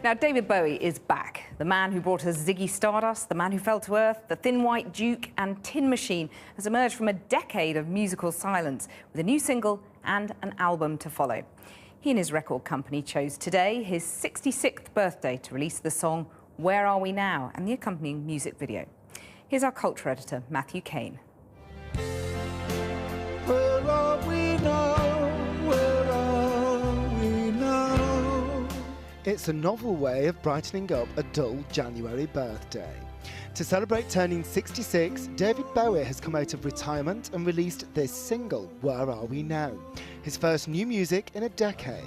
Now, David Bowie is back. The man who brought us Ziggy Stardust, The Man Who Fell to Earth, The Thin White Duke and Tin Machine has emerged from a decade of musical silence with a new single and an album to follow. He and his record company chose today, his 66th birthday, to release the song Where Are We Now and the accompanying music video. Here's our culture editor, Matthew Kane. Where are we now? Where are we now? It's a novel way of brightening up a dull January birthday. To celebrate turning 66, David Bowie has come out of retirement and released this single, Where Are We Now? His first new music in a decade.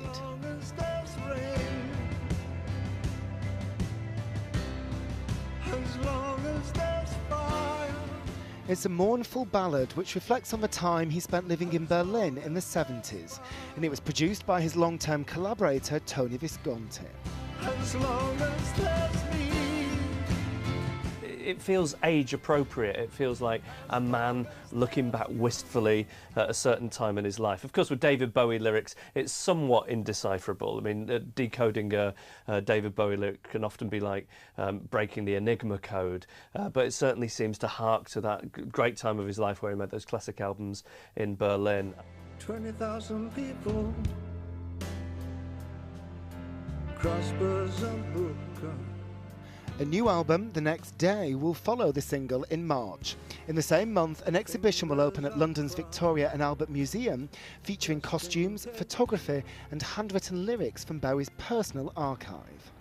It's a mournful ballad which reflects on the time he spent living in Berlin in the 70s, and it was produced by his long-term collaborator Tony Visconti. As long as there's me. It feels age appropriate. It feels like a man looking back wistfully at a certain time in his life. Of course, with David Bowie lyrics, it's somewhat indecipherable. I mean, decoding a David Bowie lyric can often be like breaking the Enigma code, but it certainly seems to hark to that great time of his life where he made those classic albums in Berlin. 20,000 people, crossbows and Booker. A new album, The Next Day, will follow the single in March. In the same month, an exhibition will open at London's Victoria and Albert Museum, featuring costumes, photography and handwritten lyrics from Bowie's personal archive.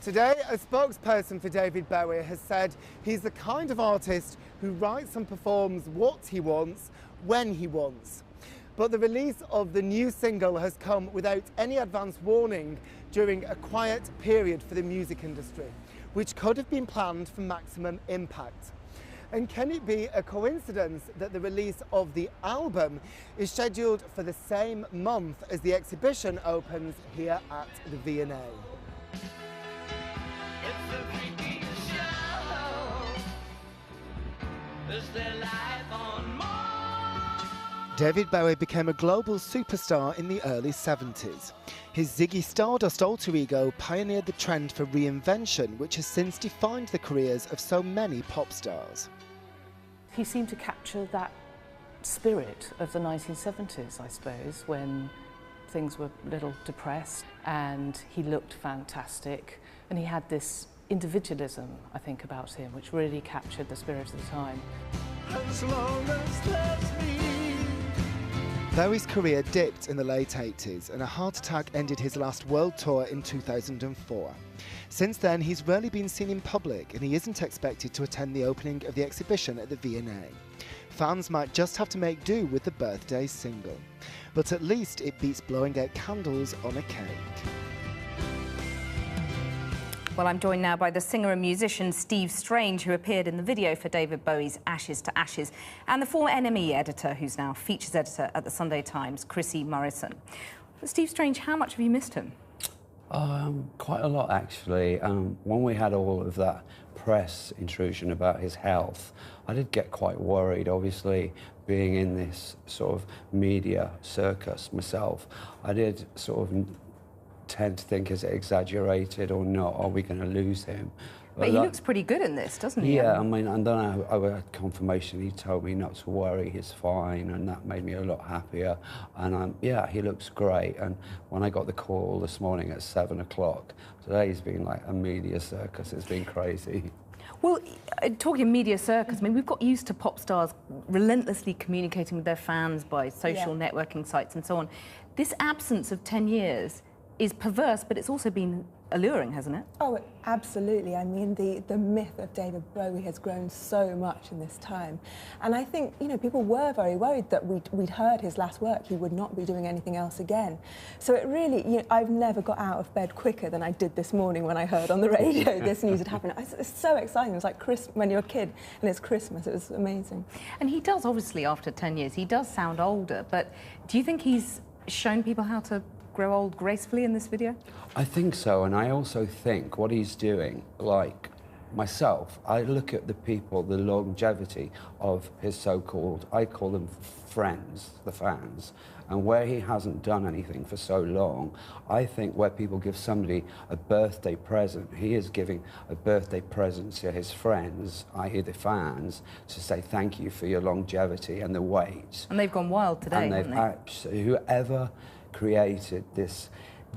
Today, a spokesperson for David Bowie has said he's the kind of artist who writes and performs what he wants, when he wants. But the release of the new single has come without any advance warning during a quiet period for the music industry, which could have been planned for maximum impact. And can it be a coincidence that the release of the album is scheduled for the same month as the exhibition opens here at the V&A? It's a freaky show. Is there life on Mars? David Bowie became a global superstar in the early 70s. His Ziggy Stardust alter ego pioneered the trend for reinvention, which has since defined the careers of so many pop stars. He seemed to capture that spirit of the 1970s, I suppose, when things were a little depressed, and he looked fantastic, and he had this individualism, I think, about him, which really captured the spirit of the time. As long as there's me. Bowie's career dipped in the late 80s and a heart attack ended his last world tour in 2004. Since then, he's rarely been seen in public and he isn't expected to attend the opening of the exhibition at the V&A. Fans might just have to make do with the birthday single. But at least it beats blowing out candles on a cake. Well, I'm joined now by the singer and musician Steve Strange, who appeared in the video for David Bowie's Ashes to Ashes, and the former NME editor, who's now features editor at the Sunday Times, Chrissy Morrison. But Steve Strange, how much have you missed him? Quite a lot, actually. When we had all of that press intrusion about his health, I did get quite worried. Obviously, being in this sort of media circus myself, I did sort of tend to think, is it exaggerated or not? Are we going to lose him? But he looks pretty good in this, doesn't he? Yeah, I mean, I don't know, I had confirmation. He told me not to worry, he's fine, and that made me a lot happier. And yeah, he looks great. And when I got the call this morning at 7 o'clock, today's been like a media circus. It's been crazy. Well, talking media circus, I mean, we've got used to pop stars relentlessly communicating with their fans by social networking sites and so on. This absence of 10 years is perverse, but it's also been alluring, hasn't it? Oh, absolutely. I mean, the myth of David Bowie has grown so much in this time. And I think, you know, people were very worried that we'd heard his last work, he would not be doing anything else again. So it really, you know, I've never got out of bed quicker than I did this morning when I heard on the radio this news had happened. It's so exciting. It was like when you're a kid and it's Christmas. It was amazing. And he does, obviously, after 10 years, he does sound older, but do you think he's shown people how to grow old gracefully in this video? I think so, and I also think what he's doing, like myself, I look at the people, the longevity of his so-called, I call them friends, the fans, And where he hasn't done anything for so long, I think where people give somebody a birthday present, he is giving a birthday present to his friends, i.e. the fans, to say thank you for your longevity and the wait. And they've gone wild today, and haven't they've they? absolutely, whoever created this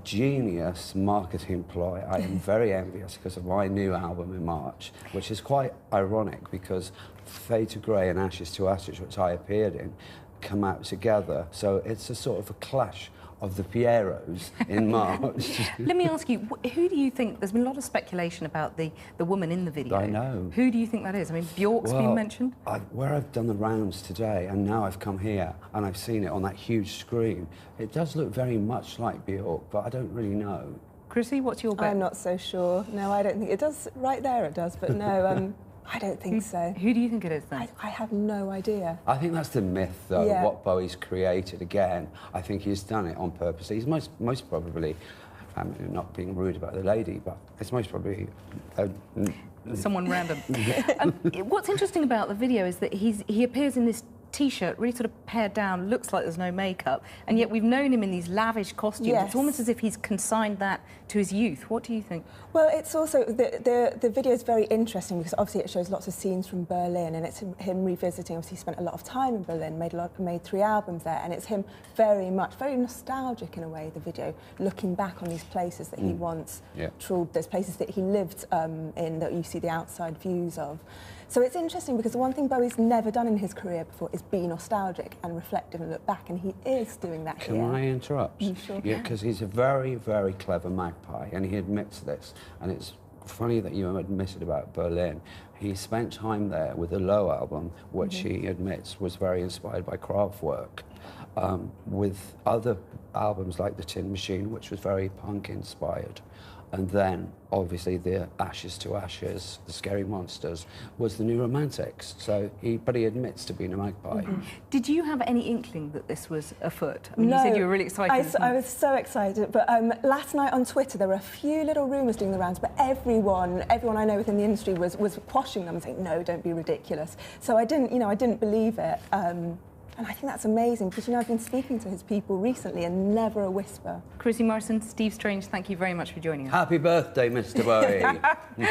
genius marketing ploy, I am very envious because of my new album in March, which is quite ironic because Fade to Grey and Ashes to Ashes, which I appeared in, come out together. So it's a sort of a clash of the Pierrots in March. Let me ask you, who do you think, there's been a lot of speculation about the woman in the video. I know. Who do you think that is? I mean, Bjork's been mentioned. Where I've done the rounds today, and now I've come here, and I've seen it on that huge screen, it does look very much like Bjork, but I don't really know. Chrissy, what's your bet? I'm not so sure. No, I don't think it does. Right there it does, but no, I don't think so. Who do you think it is then? I have no idea. I think that's the myth, though, Yeah. what Bowie's created. Again, I think he's done it on purpose. He's most probably, not being rude about the lady, but it's most probably... Someone random. What's interesting about the video is that he appears in this T-shirt, really sort of pared down, looks like there's no makeup, and yet we've known him in these lavish costumes. Yes. It's almost as if he's consigned that to his youth. What do you think? Well, it's also, the video is very interesting because obviously it shows lots of scenes from Berlin, and it's him revisiting. Obviously, he spent a lot of time in Berlin, made 3 albums there, and it's him very nostalgic in a way, the video, looking back on these places that he once trawled, those places that he lived in, that you see the outside views of. So it's interesting because the one thing Bowie's never done in his career before is be nostalgic and reflective and look back, and he is doing that here. Can I interrupt? You sure Yeah, can. because he's a very, very clever magpie, and he admits this. And it's funny that you admitted about Berlin. He spent time there with the Low album, which he admits was very inspired by Kraftwerk, with other albums like The Tin Machine, which was very punk-inspired. And then, obviously, the Ashes to Ashes, the Scary Monsters, was the New Romantics. So but he admits to being a magpie. Did you have any inkling that this was afoot? I mean, No, you said you were really excited. I was so excited, but last night on Twitter there were a few little rumours doing the rounds, but everyone I know within the industry was quashing them and saying, no, don't be ridiculous. So I didn't believe it. And I think that's amazing because, I've been speaking to his people recently and never a whisper. Chrissy Morrison, Steve Strange, thank you very much for joining us. Happy birthday, Mr. Bowie.